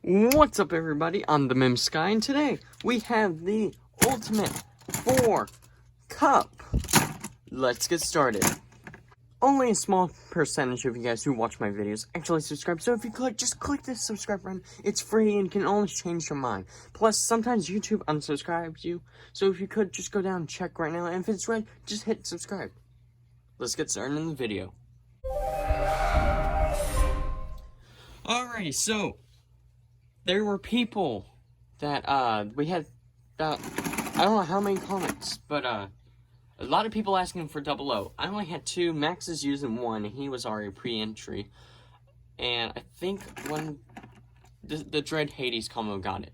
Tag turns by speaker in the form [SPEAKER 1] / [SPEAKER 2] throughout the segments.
[SPEAKER 1] What's up, everybody? I'm the Mim-Sky, and today we have the Ultimate 4 Cup. Let's get started. Only a small percentage of you guys who watch my videos actually subscribe, so if you could, just click this subscribe button. It's free and can always change your mind. Plus, sometimes YouTube unsubscribes you, so if you could, just go down and check right now, and if it's red, just hit subscribe. Let's get started in the video. Alrighty, so there were people that we had about, I don't know how many comments, but a lot of people asking for 00. I only had 2. Max is using 1, and he was already pre-entry. And I think when the Dread Hades combo got it,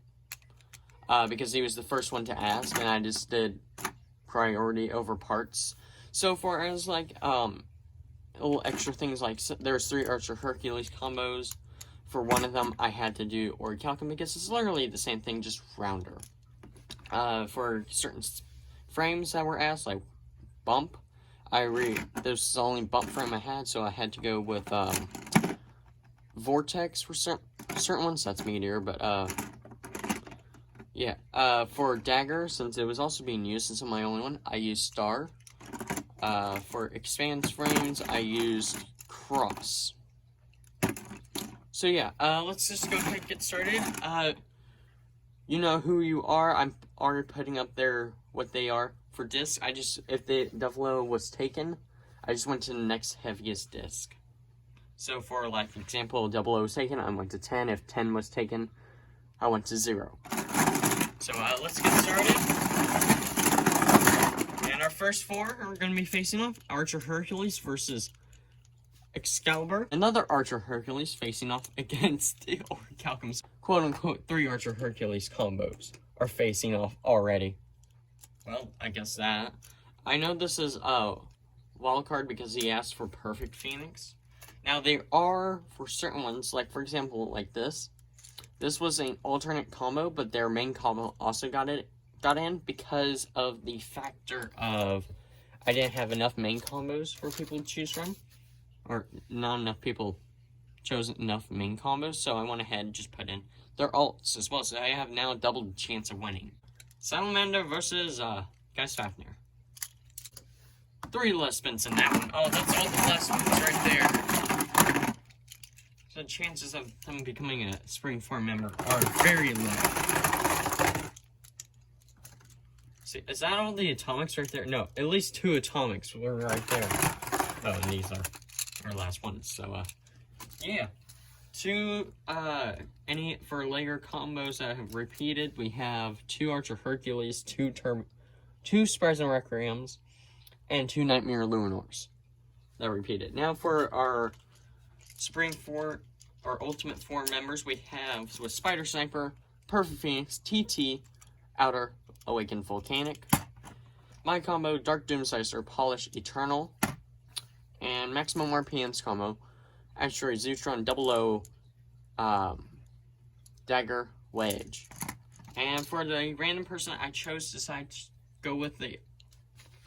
[SPEAKER 1] because he was the first one to ask, and I just did priority over parts. So far as like little extra things, like there's 3 Archer Hercules combos. For one of them, I had to do Orichalcum because it's literally the same thing, just rounder. For certain frames that were asked, like bump, there's the only bump frame I had, so I had to go with Vortex for certain ones. That's Meteor, but yeah. For Dagger, since it was also being used, since I'm my only one, I used Star. For Expanse frames, I used Cross. So yeah, let's just go ahead and get started. You know who you are. I'm already putting up there what they are. For disc, if the 00 was taken, I just went to the next heaviest disc. So for like example, 00 was taken, I went to 10. If 10 was taken, I went to 0. So let's get started. And our first 4 are going to be facing off Archer Hercules versus Excalibur. Another Archer Hercules facing off against the Orichalcum's quote-unquote 3 Archer Hercules combos are facing off already. Well, I guess that. I know this is a wild card because he asked for Perfect Phoenix. Now, they are, for certain ones, like for example, like this. This was an alternate combo, but their main combo also got in because of the factor of I didn't have enough main combos for people to choose from. Or not enough people chose enough main combos, so I went ahead and just put in their alts as well, so I have now a double chance of winning. Salamander versus Guy Fafnir. 3 less spins in that one. Oh, that's all the less spins right there. So the chances of them becoming a Spring Farm member are very low. See, is that all the atomics right there? No, at least 2 atomics were right there. Oh, and these are our last ones, so yeah. 2 for later combos that have repeated, we have 2 Archer Hercules, 2 Spires and Requiems, and 2 Nightmare Luminors that repeated. Now for our Spring 4, our Ultimate 4 members, we have with Spider Sniper, Perfect Phoenix, TT, Outer, Awakened Volcanic, my combo, Dark Doomsizer, Polish Eternal, and Maximum RPMs combo, Asteroid Zeutron 00, Dagger Wedge. And for the random person, I chose to decide to go with the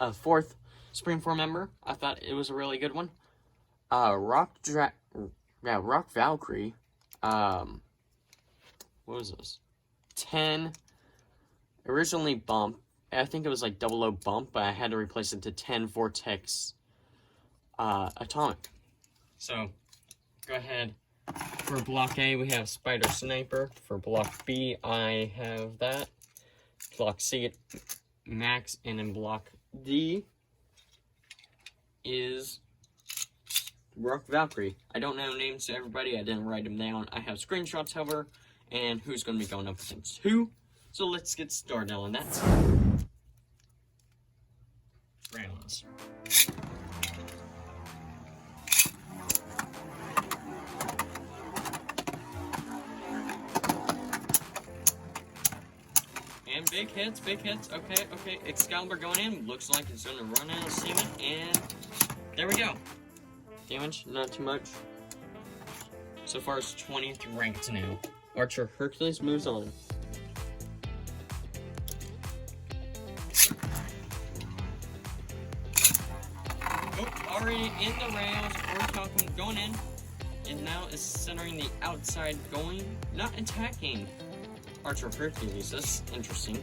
[SPEAKER 1] 4th Spring 4 member. I thought it was a really good one. Rock Valkyrie. What was this? 10. Originally bump. I think it was like 00 bump, but I had to replace it to 10 Vortex Atomic. So, go ahead. For Block A, we have Spider Sniper. For Block B, I have that. Block C, Max. And in Block D is Rock Valkyrie. I don't know names to everybody. I didn't write them down. I have screenshots, however, and who's going to be going up against who. So, let's get started on that. Rounds. And big hits, big hits. Okay. Excalibur going in. Looks like it's going to run out of semen. And there we go. Damage, not too much. So far, it's 20th ranked now. Archer Hercules moves on. Oh, already in the rails. Orichalcum going in. it now is centering the outside going, not attacking Archer Hercules. That's interesting.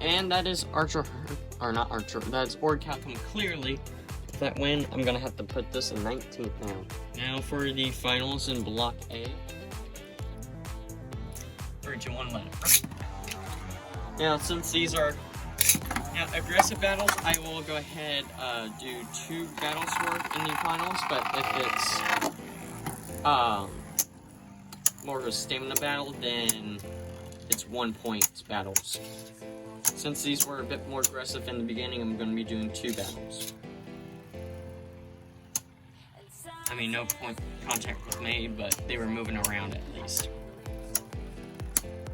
[SPEAKER 1] And that is not Archer, that's Orichalcum clearly. If that win, I'm gonna have to put this in 19th now. Now for the finals in Block A. 3, 2, 1, let it. Now, since these are aggressive battles, I will go ahead do 2 battles worth in the finals, but if it's more of a stamina battle, then it's 1 point battles. Since these were a bit more aggressive in the beginning, I'm going to be doing 2 battles. I mean, no point contact was made, but they were moving around at least.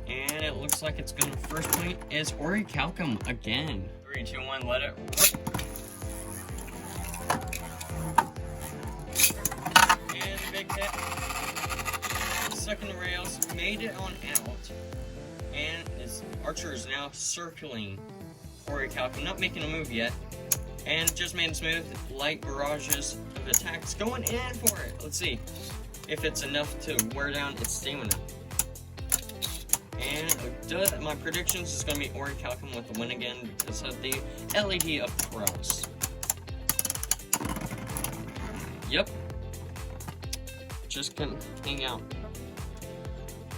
[SPEAKER 1] And it looks like it's going to first point is Orichalcum again. 3, 2, 1, let it rip. And a big hit. Stuck in the rails, made it on out. And this Archer is now circling Orichalcum, not making a move yet. And just made it smooth, light barrages of attacks going in for it. Let's see if it's enough to wear down its stamina. And my predictions is going to be Orichalcum with the win again because of the LED up cross. Yep. Just couldn't hang out.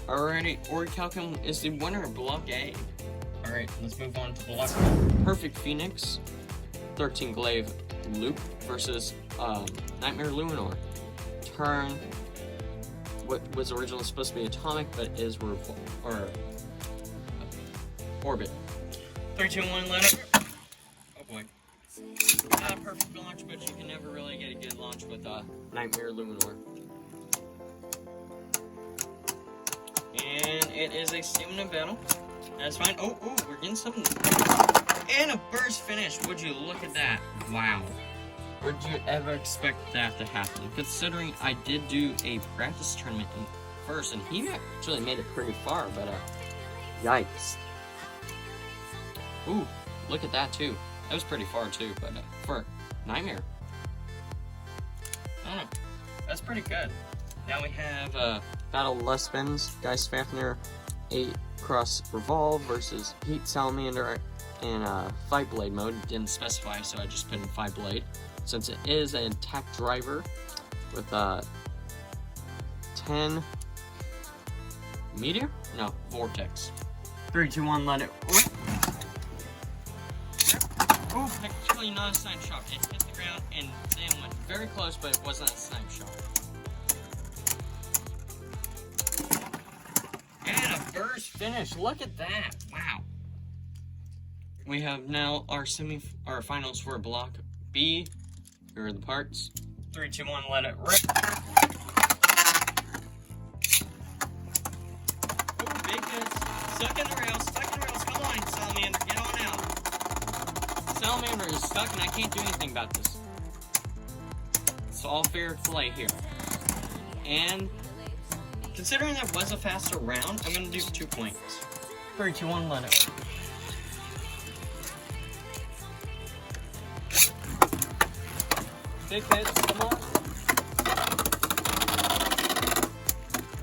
[SPEAKER 1] Alrighty, Orichalcum is the winner of Block A. Alright, let's move on to Block B. Perfect Phoenix, 13 Glaive Loop versus Nightmare Luminor. Turn, what was originally supposed to be atomic, but is orbit. 3, 2, 1, let it. Oh boy. Not a perfect launch, but you can never really get a good launch with Nightmare Luminor. And it is a stamina battle. That's fine. Oh, we're getting something. And a burst finish. Would you look at that? Wow. Would you ever expect that to happen? Considering I did do a practice tournament first, and he actually made it pretty far, but yikes. Ooh, look at that too. That was pretty far too, but for Nightmare. I don't know. That's pretty good. Now we have Battle Less Spins, Geist Fafnir, 8 Cross Revolve versus Heat Salamander in Fight Blade mode. Didn't specify, so I just put in Fight Blade. Since it is an attack driver with 10 Meteor? No, Vortex. 3, 2, 1, let it rip. Oh, actually not a snipe shot. It hit the ground and then went very close, but it wasn't a snipe shot. And a burst finish. Look at that. Wow. We have now our finals for Block B. Here are the parts. 3, 2, 1, let it rip. Oh, big hits. Stuck in the rails. Come on, Salamander. Get on out. Salamander is stuck and I can't do anything about this. It's all fair play here. And considering that was a faster round, I'm going to do 2 points. 3, 2, 1, let it. Big hits, come on.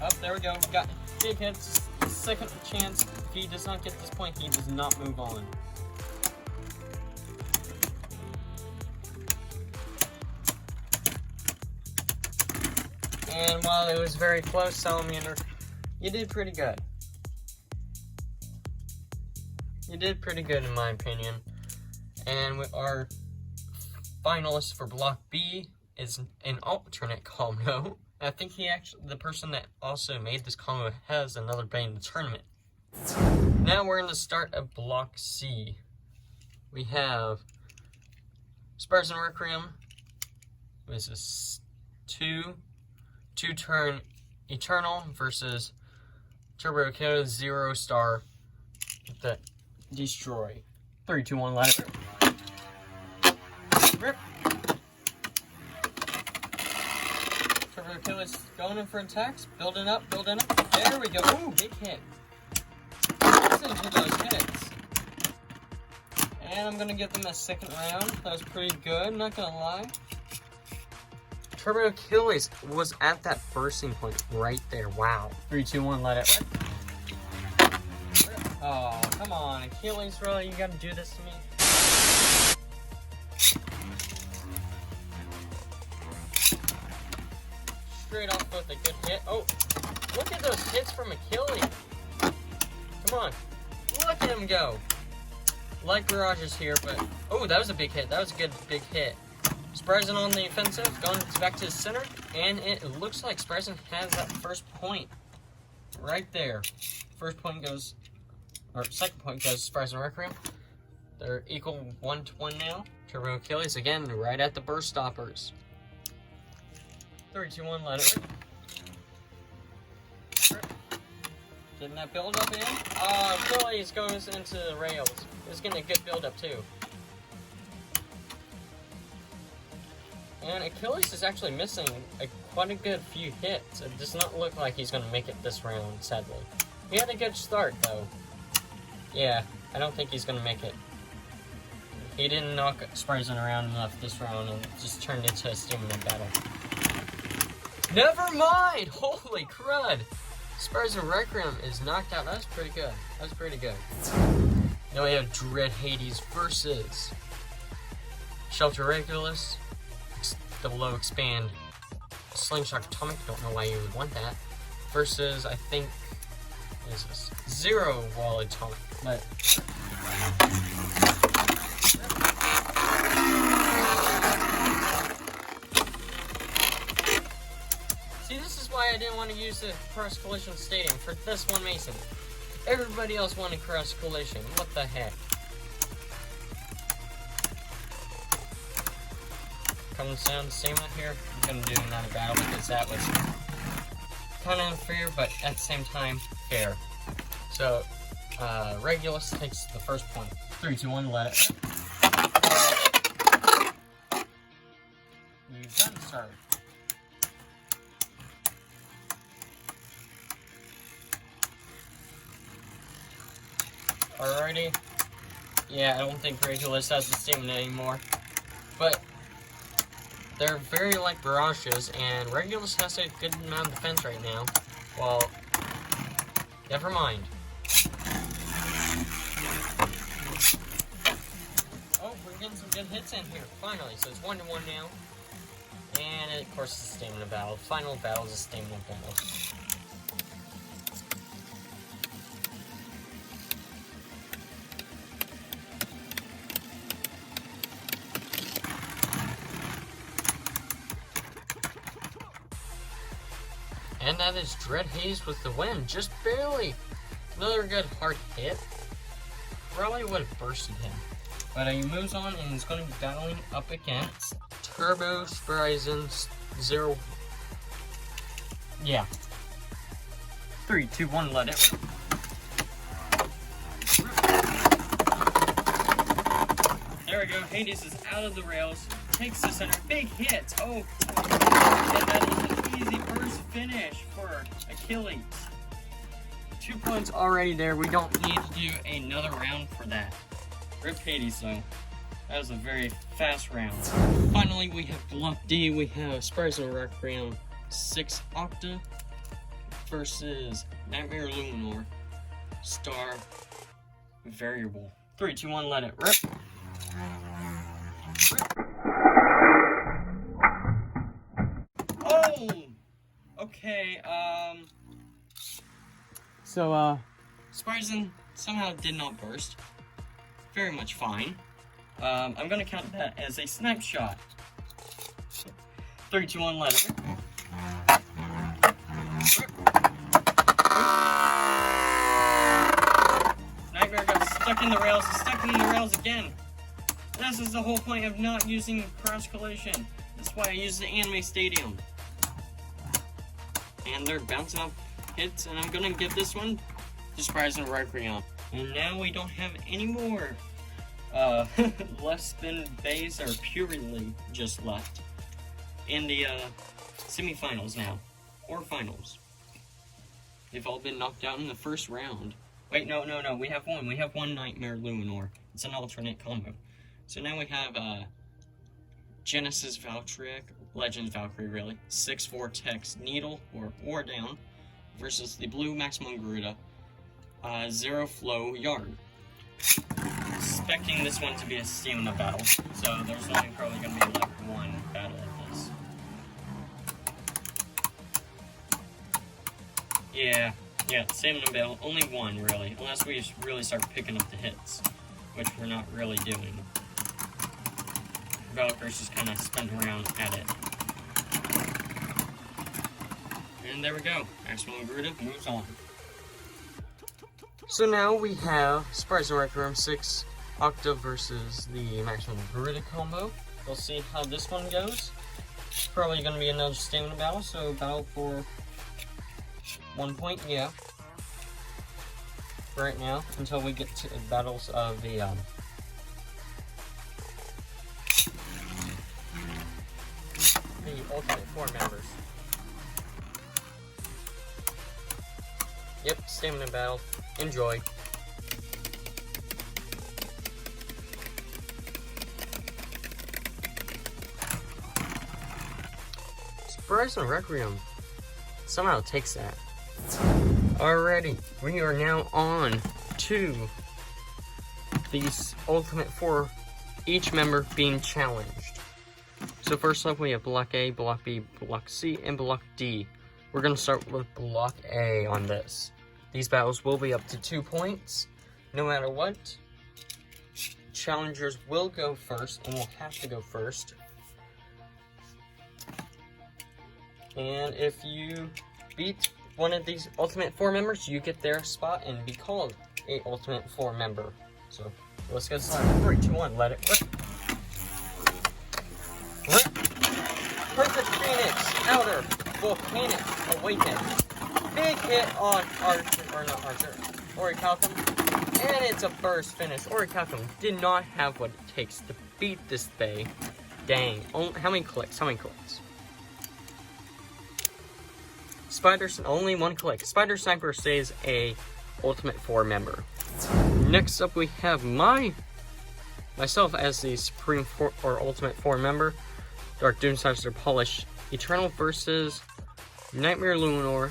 [SPEAKER 1] Oh, there we go. We got big hits. Second chance. If he does not get this point, he does not move on. And while it was very close, Salamander, you did pretty good. You did pretty good in my opinion. And with our finalist for Block B is an alternate combo. I think the person that also made this combo has another bane in the tournament. Now we're in the start of Block C. We have Spurs and Requiem. This is 2-turn Eternal versus Turbo Kyo 0 star the Destroy. 3, 2, 1, let it rip. Turbo Kyo is going in for attacks. Building up. There we go. Ooh, big hit. This nothing to those hits. And I'm gonna give them a second round. That was pretty good, not gonna lie. Turbo Achilles was at that bursting point right there. Wow. 3, 2, 1, let it rip. Oh, come on, Achilles, really? You gotta do this to me? Straight off with a good hit. Oh, look at those hits from Achilles. Come on, look at him go. Like Garage's here, but oh, that was a big hit. That was a good big hit. Spryzen on the offensive, going back to the center, and it looks like Spryzen has that first point right there. First point goes, or second point goes to Spryzen Requiem. They're equal 1-1 now. Turbo Achilles again, right at the burst stoppers. 3, 2, 1, let it rip. Getting that build up in. Achilles goes into the rails. It's getting a good build up too. And Achilles is actually missing quite a good few hits. It does not look like he's going to make it this round, sadly. He had a good start, though. Yeah, I don't think he's going to make it. He didn't knock Spryzen around enough this round and just turned into a stamina battle. Never mind! Holy crud! Spryzen Requiem is knocked out. That was pretty good. That was pretty good. Now we have Dread Hades versus Shelter Regulus. Double low expand Slingshot Atomic, don't know why you would want that. Versus, I think, what is this? Zero Wall Atomic. But see, this is why I didn't want to use the Cross Collision Stadium for this one Mason. Everybody else wanted Cross Collision. What the heck? Comes down to stamina here. I'm gonna do another battle because that was kind of unfair, but at the same time, fair. So, Regulus takes the first point. 3, 2, 1, let it. You done, sir. Alrighty. Yeah, I don't think Regulus has the stamina anymore. But they're very like Barrages, and Regulus has a good amount of defense right now. Well, never mind. Oh, we're getting some good hits in here, finally. So it's 1-1 now. And of course, it's a stamina battle. Final battle is a stamina battle. And that is Dread Haze with the win, just barely. Another good hard hit. Probably would have bursted him. But he moves on and is going to be battling up against Turbo Spryzen Zero. Yeah. 3, 2, 1, let it. There we go. Hades is out of the rails. Takes the center. Big hits. Oh. And that is an easy burst finish for Achilles. 2 points already there. We don't need to do another round for that. Rip Hades though. That was a very fast round. Finally, we have Block D. We have Spryzen Requiem 6 Octa versus Nightmare Luminor Star Variable. 3, 2, 1, let it rip. Oh! Okay, So, Spryzen somehow did not burst. Very much fine. I'm gonna count that as a snipe shot. 3, 2, 1, let it. Nightmare got stuck in the rails, stuck in the rails again. This is the whole point of not using cross collision. That's why I use the anime stadium. And they're bouncing off hits, and I'm gonna give this one to Spryzen Requiem. And now we don't have any more less than bays or purely just left in the semifinals now, or finals. They've all been knocked out in the first round Wait, no. We have one. We have one Nightmare Luminor. It's an alternate combo. So now we have Genesis Valkyrie, Legends Valkyrie, really. 6 Vortex Needle, or down, versus the blue Maximum Garuda, 0 Flow Yard. Expecting this one to be a stamina battle, so there's only probably going to be like one battle of this. Yeah, stamina battle, only one really, unless we really start picking up the hits, which we're not really doing. Valkyrie's just kind of spin around at it. And there we go, Maximum Garuda moves on. So now we have Surprise and Requiem 6 Octa versus the Maximum Garuda combo. We'll see how this one goes. Probably going to be another stamina battle, so battle for 1 point, yeah. Right now, until we get to the battles of the Ultimate 4 members. Yep, stamina battle. Enjoy. Surprise and Requiem somehow takes that. Alrighty, we are now on to these Ultimate 4, each member being challenged. So first up we have Block A, Block B, Block C, and Block D. We're going to start with Block A on this. These battles will be up to 2 points, no matter what. Challengers will go first, and will have to go first. And if you beat one of these Ultimate 4 members, you get their spot and be called a Ultimate 4 member. So, let's get started. 3, 2, 1, let it rip. Rip. Perfect Phoenix, Outer, Volcanic, Awaken. Big hit on Orichalcum, and it's a burst finish. Orichalcum did not have what it takes to beat this thing. Dang, how many clicks? Spider's only 1 click. Spider Sniper stays a Ultimate 4 member. Next up we have myself as the Supreme 4 or Ultimate 4 member. Dark Doomsizer Polish Eternal versus Nightmare Luminor.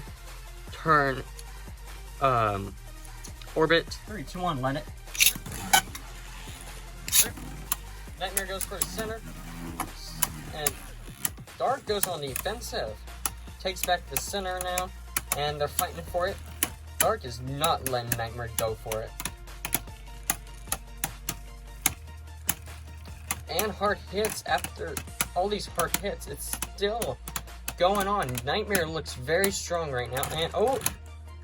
[SPEAKER 1] Turn Orbit. 3, 2, 1, let it. Nightmare goes for the center. And Dark goes on the offensive. Takes back the center now. And they're fighting for it. Dark is not letting Nightmare go for it. And hard hits after all these hard hits. It's still going on. Nightmare looks very strong right now. And oh,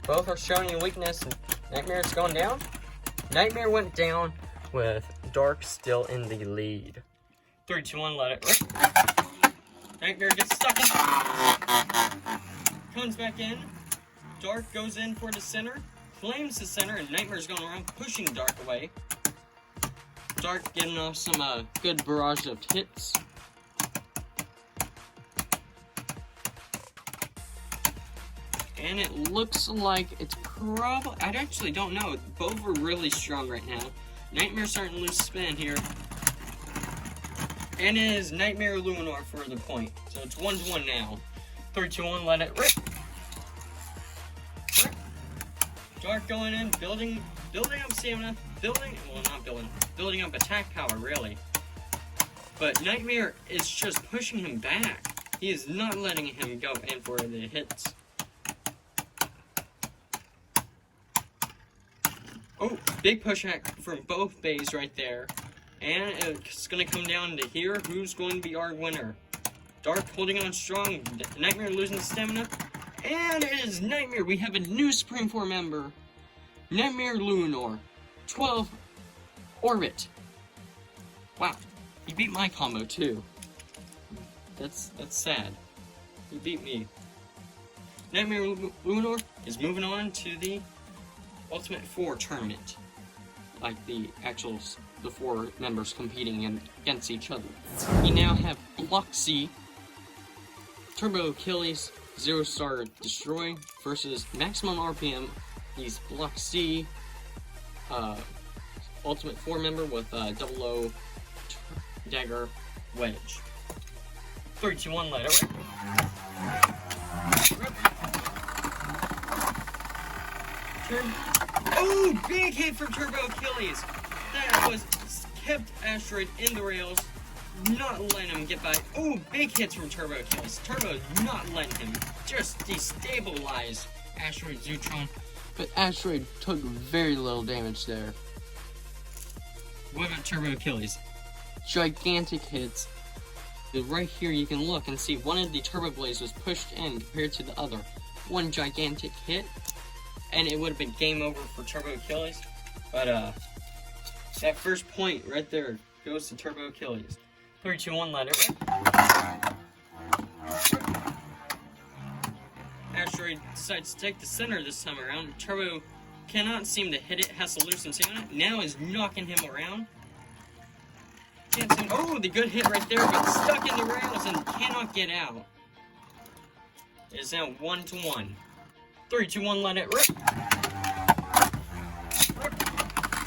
[SPEAKER 1] both are showing a weakness. Nightmare is going down. Nightmare went down with Dark still in the lead. 3, 2, 1, let it rip. Nightmare gets stuck in. Comes back in. Dark goes in for the center. Claims the center, and Nightmare's going around pushing Dark away. Dark getting off some good barrage of hits. And it looks like it's probably... I actually don't know. Both are really strong right now. Nightmare's starting to lose spin here. And it is Nightmare Luminor for the point. So it's 1-1 now. 3, 2, 1, let it rip. Rip. Dark going in, building up stamina. Building up attack power, really. But Nightmare is just pushing him back. He is not letting him go in for the hits. Oh, big push hack from both bays right there. And it's going to come down to here. Who's going to be our winner? Dark holding on strong. Nightmare losing stamina. And it is Nightmare. We have a new Supreme 4 member. Nightmare Luminor. 12 Orbit. Wow. He beat my combo too. That's sad. He beat me. Nightmare Luminor is moving on to the Ultimate 4 tournament, like the 4 members competing against each other. We now have Block C, Turbo Achilles, 0 Star Destroy versus Maximum RPM. He's Block C, Ultimate 4 member with double O dagger wedge. 3, 2, 1, let it rip. Oh, big hit from Turbo Achilles. That was kept Asteroid in the rails, not letting him get by. Oh, big hits from Turbo Achilles. Turbo not letting him, just destabilize Asteroid Zootron. But Asteroid took very little damage there. What about Turbo Achilles? Gigantic hits. Right here you can look and see one of the Turbo Blades was pushed in compared to the other. One gigantic hit, and it would have been game over for Turbo Achilles. But that first point right there goes to Turbo Achilles. 3, 2, 1, let it rip. Asteroid decides to take the center this time around. Turbo cannot seem to hit it, has to lose some stamina. Now is knocking him around. Oh, the good hit right there, but stuck in the rails and cannot get out. It is now 1 to 1. 3, 2, 1, let it rip.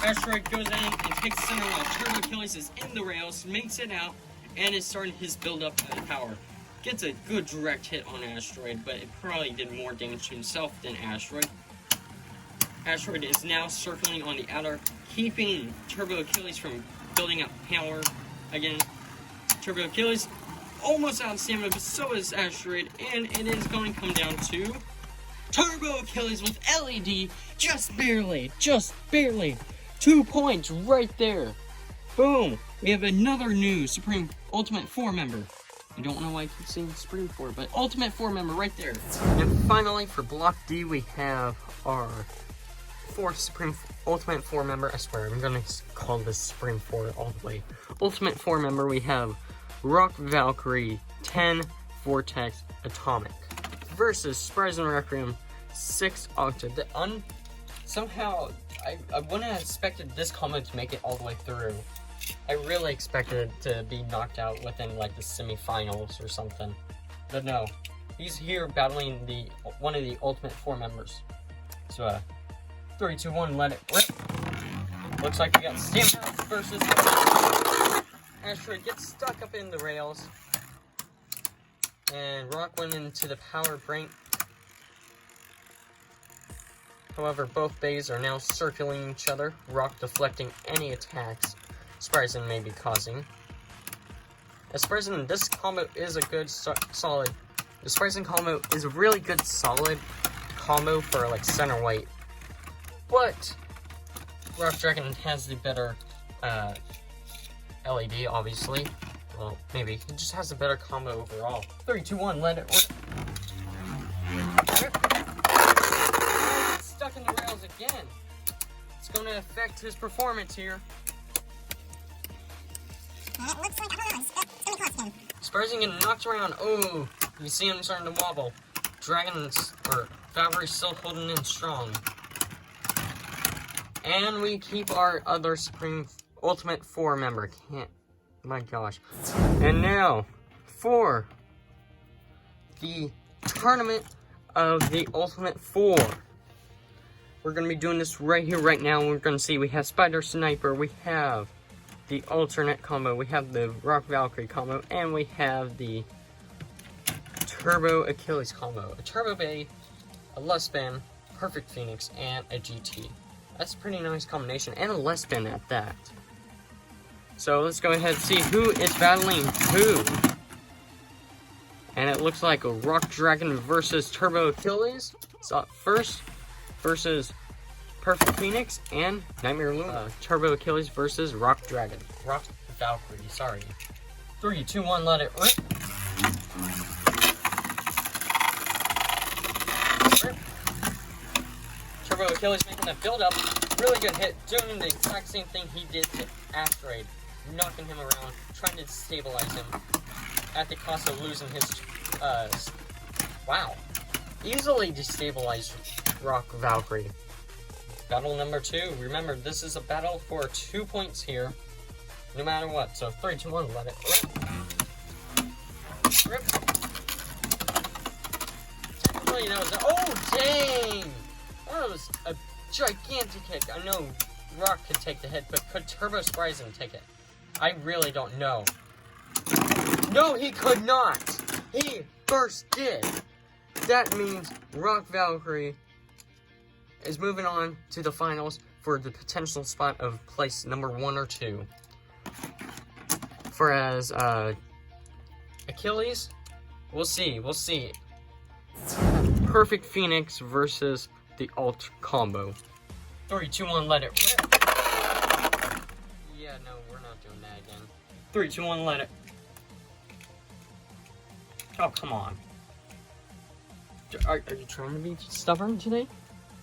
[SPEAKER 1] Asteroid goes in and takes the center while Turbo Achilles is in the rails, makes it out, and is starting his build up of power. Gets a good direct hit on Asteroid, but it probably did more damage to himself than Asteroid. Asteroid is now circling on the outer, keeping Turbo Achilles from building up power again. Turbo Achilles almost out of stamina, but so is Asteroid, and it is going to come down to Turbo Achilles with LED, just barely. 2 points right there. Boom! We have another new Supreme Ultimate 4 member. I don't know why I keep saying Supreme 4, but Ultimate 4 member right there. And finally, for Block D, we have our 4th Supreme Ultimate 4 member. I swear, I'm gonna call this Supreme 4 all the way. Ultimate 4 member, we have Rock Valkyrie 10 Vortex Atomic versus Surprise and Requiem 6 Octa. Somehow, I wouldn't have expected this combo to make it all the way through. I really expected it to be knocked out within like the semifinals or something. But no, he's here battling one of the Ultimate 4 members. So 3, 2, 1, let it rip. Looks like we got Stamina versus Asteroid gets stuck up in the rails. And Rock went into the power brink. However, both bays are now circling each other, Rock deflecting any attacks Surprising may be causing. Surprising, this combo is a good, solid. The Surprising combo is a really good, solid combo for like center weight. But Rock Dragon has the better LED, obviously. Well, maybe. He just has a better combo overall. 3, 2, 1, let it rip. Stuck in the rails again. It's going to affect his performance here.
[SPEAKER 2] It looks like, I don't know, it's gonna cost him.
[SPEAKER 1] Surprising getting knocked around. Oh, you see him starting to wobble. Dragon's, or Valkyrie's still holding in strong. And we keep our other Supreme Ultimate 4 member. My gosh. And now, for the tournament of the Ultimate 4. We're going to be doing this right here, right now. We're going to see we have Spider Sniper, we have the alternate combo, we have the Rock Valkyrie combo, and we have the Turbo Achilles combo. A Turbo Bay, a less spin, Perfect Phoenix, and a GT. That's a pretty nice combination, and a less spin at that. So let's go ahead and see who is battling who. And it looks like a Rock Dragon versus Turbo Achilles. So first versus Perfect Phoenix and Nightmare Luna. Turbo Achilles versus Rock Dragon. Rock Valkyrie, sorry. 3, 2, 1, let it rip. Turbo Achilles making a build up. Really good hit, doing the exact same thing he did to Asteroid. Knocking him around, trying to stabilize him at the cost of losing his, wow. Easily destabilized Rock Valkyrie. Battle number 2. Remember, this is a battle for 2 points here, no matter what. So 3, 2, 1, let it rip. Rip. Technically, that was oh dang! That was a gigantic hit. I know Rock could take the hit, but could Turbo Spryzen take it? I really don't know. No, he could not! He first did! That means Rock Valkyrie is moving on to the finals for the potential spot of place number 1 or 2. Whereas, Achilles, we'll see. Perfect Phoenix versus the alt combo. 3, 2, 1, let it rip. Yeah, no, we're not doing that again. 3, 2, 1, let it. Oh, come on. Are you trying to be stubborn today?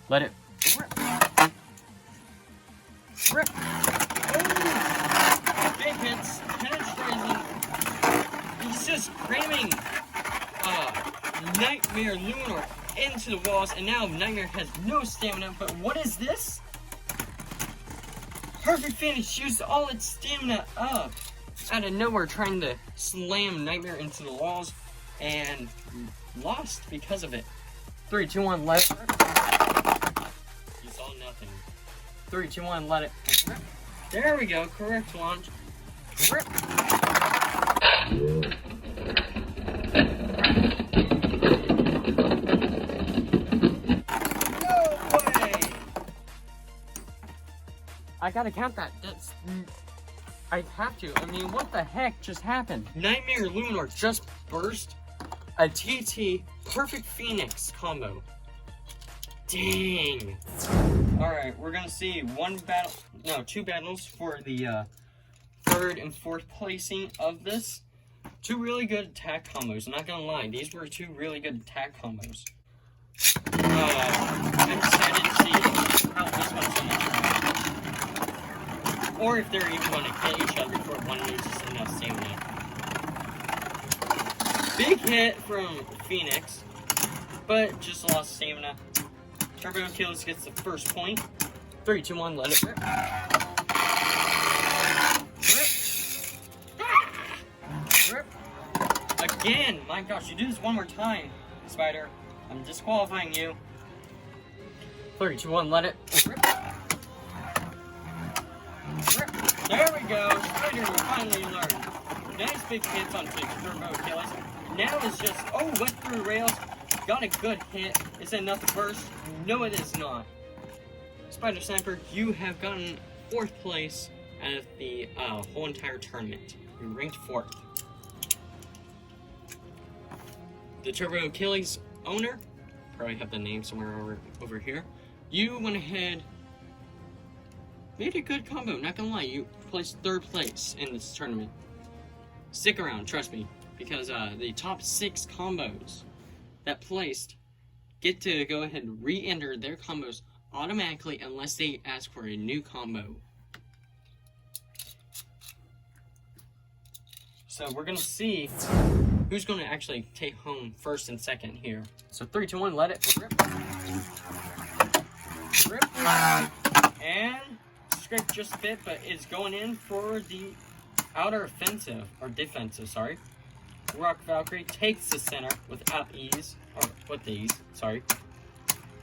[SPEAKER 1] Let it rip. Rip. Oh! Big hits. Penetrating. He's just cramming Nightmare Lunar into the walls, and now Nightmare has no stamina. But what is this? Perfect Phoenix used all its stamina up out of nowhere, trying to slam Nightmare into the walls, and lost because of it. 3, 2, 1, let it rip. You saw nothing. 3, 2, 1, let it rip. There we go, correct launch. Rip. No way! I gotta count that. That's... I have to. I mean, what the heck just happened? Nightmare Lunar just burst a TT Perfect Phoenix combo. Dang. Alright, we're gonna see two battles for the 3rd and 4th placing of this. 2 really good attack combos. I'm not gonna lie, these were 2 really good attack combos. I'm excited to see how this one's gonna turn out. Or if they're even gonna kill each other before one loses enough stamina. Big hit from Phoenix, but just lost stamina. Turbo Achilles gets the first point. 3, 2, 1, let it rip. Rip. Rip. Again, my gosh, you do this one more time, Spider. I'm disqualifying you. 3, 2, 1, let it rip. Rip. There we go. Spider, you finally learned. Nice big hits on Turbo Achilles. Now it's just, went through rails. Got a good hit. Is that enough to burst? No, it is not. Spider Sniper, you have gotten 4th place out of the whole entire tournament. You ranked 4th. The Turbo Achilles owner, probably have the name somewhere over here. You went ahead, made a good combo. Not gonna lie, you placed 3rd place in this tournament. Stick around, trust me, because the top 6 combos that placed get to go ahead and re-enter their combos automatically unless they ask for a new combo. So we're gonna see who's gonna actually take home 1st and 2nd here. So 3, 2, 1, let it rip. Rip. And scraped just a bit, but it's going in for the outer offensive, or defensive, sorry. Rock Valkyrie takes the center without ease, or with ease, sorry.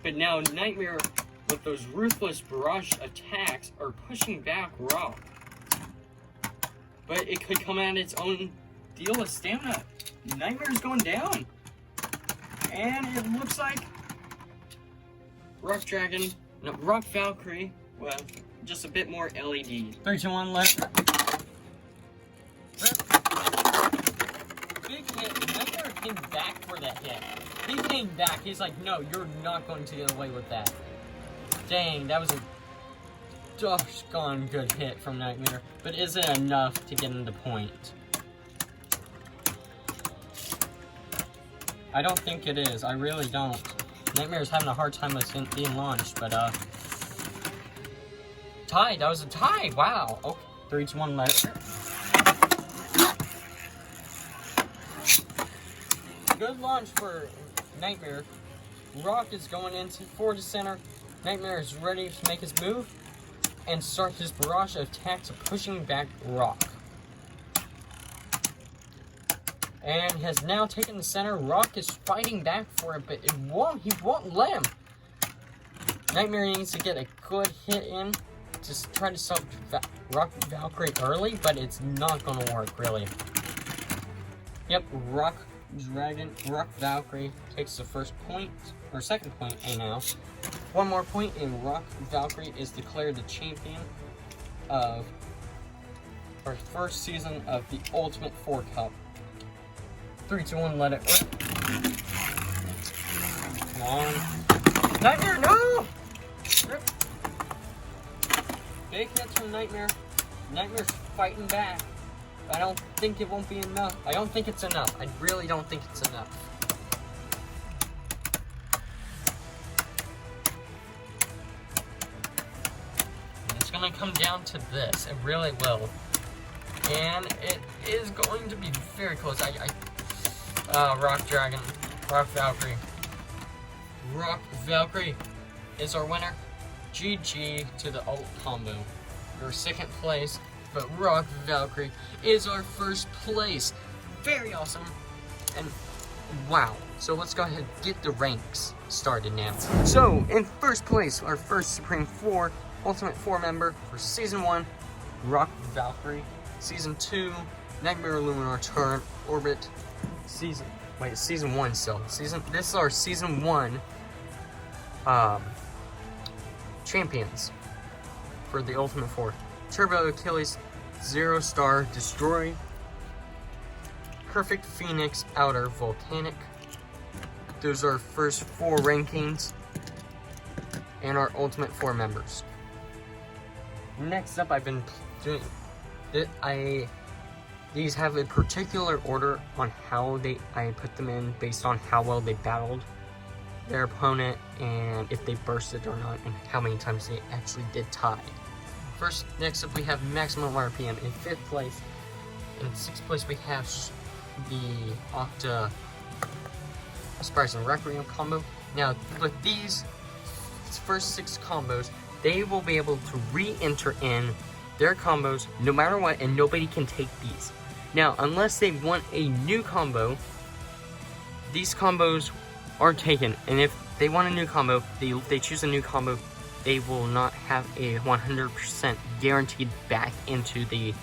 [SPEAKER 1] But now Nightmare, with those ruthless barrage attacks, are pushing back Rock. But it could come at its own deal with stamina. Nightmare's going down. And it looks like Rock Valkyrie, well, just a bit more LED. 3, 2, 1, let it rip. Big hit. Nightmare came back for that hit. He came back. He's like, no, you're not going to get away with that. Dang, that was a doggone good hit from Nightmare. But is it enough to get him the point? I don't think it is. I really don't. Nightmare's having a hard time with being launched, but tie. That was a tie. Wow. Okay. 3, 2, 1, let it rip. Good launch for Nightmare. Rock is going into forward to center. Nightmare is ready to make his move and start his barrage of attacks pushing back Rock. And has now taken the center. Rock is fighting back for it, but he won't let him. Nightmare needs to get a good hit in just try to sub Rock Valkyrie early, but it's not gonna work, really. Yep, Rock Valkyrie takes the first point, or second point, now. One more point, and Rock Valkyrie is declared the champion of our first season of the Ultimate 4 Cup. 3, 2, 1, let it rip. Come on. Nightmare, no! Rip. Big hits from Nightmare. Nightmare's fighting back. I don't think it won't be enough. I don't think it's enough. I really don't think it's enough. And it's gonna come down to this. It really will. And it is going to be very close. Rock Valkyrie. Rock Valkyrie is our winner. GG to the ult combo. Your second place, but Rock Valkyrie is our first place. Very awesome. And wow. So let's go ahead and get the ranks started now. So in first place, our first Supreme 4 Ultimate 4 member for Season 1, Rock Valkyrie. Season 2, Nightmare Luminar Turn Orbit. Season 1 still. This is our Season 1 champions for the Ultimate 4. Turbo Achilles, 0 Star Destroy, Perfect Phoenix Outer Volcanic. Those are our first 4 rankings and our Ultimate 4 members. Next up, I've been doing these have a particular order on how I put them in based on how well they battled their opponent and if they bursted or not and how many times they actually did tie. Next up we have maximum RPM in 5th place. In 6th place we have the Octa Surprise and Requiem combo. Now with these first 6 combos, they will be able to re-enter in their combos no matter what, and nobody can take these. Now, unless they want a new combo, these combos aren't taken. And if they want a new combo, they choose a new combo, they will not have a 100% guaranteed back into the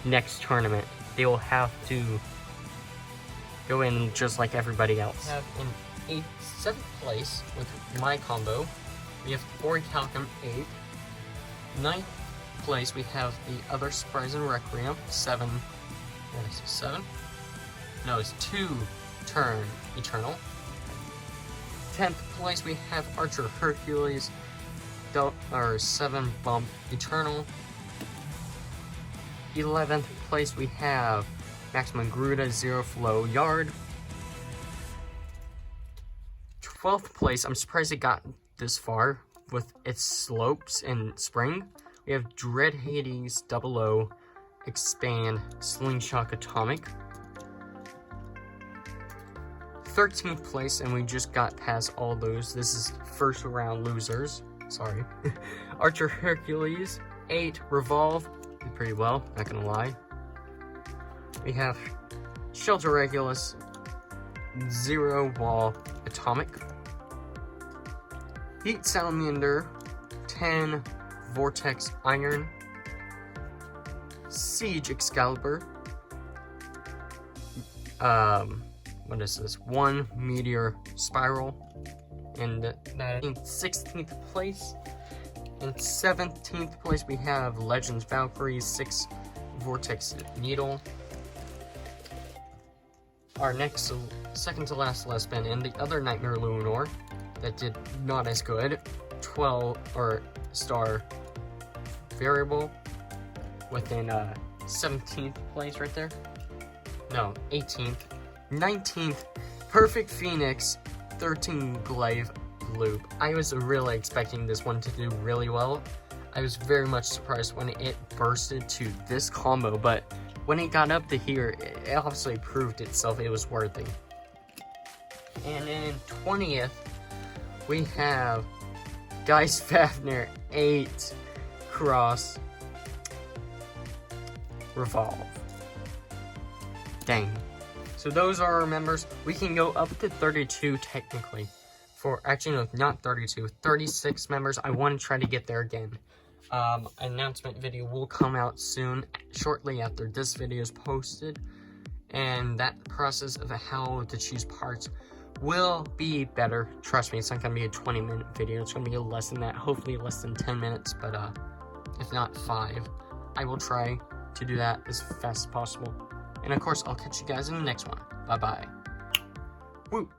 [SPEAKER 1] next tournament. They will have to go in just like everybody else. We have in 7th place with my combo, we have Orichalcum 8. 9th place we have the other Surprise and Requiem 7. What is it, 7? No, it's 2 Turn Eternal. 10th place we have Archer Hercules 7 Bump Eternal. 11th place we have Maximum Gruda 0 Flow Yard. 12th place, I'm surprised it got this far with its slopes and spring. We have Dread Hades 00 Expand Slingshot Atomic. 13th place, and we just got past all those. This is first round losers. Sorry. Archer Hercules 8 Revolve. Did pretty well, not gonna lie. We have Shelter Regulus 0 Wall Atomic. Heat Salamander 10 Vortex Iron. Siege Excalibur. What is this? 1 Meteor Spiral. And in 16th place. In 17th place we have Legends Valkyrie 6 Vortex Needle. Our next, second to last spin, and the other Nightmare Luminor that did not as good. 12 or Star Variable within 17th place right there. No, 18th. 19th, Perfect Phoenix 13 Glaive Loop. I was really expecting this one to do really well. I was very much surprised when it bursted to this combo, but when it got up to here, it obviously proved itself it was worthy. And in 20th, we have Geist Fafnir 8 Cross Revolve. Dang. So those are our members. We can go up to 32 technically. For, actually no, not 32, 36 members. I want to try to get there again. announcement video will come out soon, shortly after this video is posted. And that process of how to choose parts will be better. Trust me, it's not gonna be a 20-minute video. It's gonna be less than that, hopefully less than 10 minutes, but if not 5. I will try to do that as fast as possible. And of course, I'll catch you guys in the next one. Bye-bye. Woo!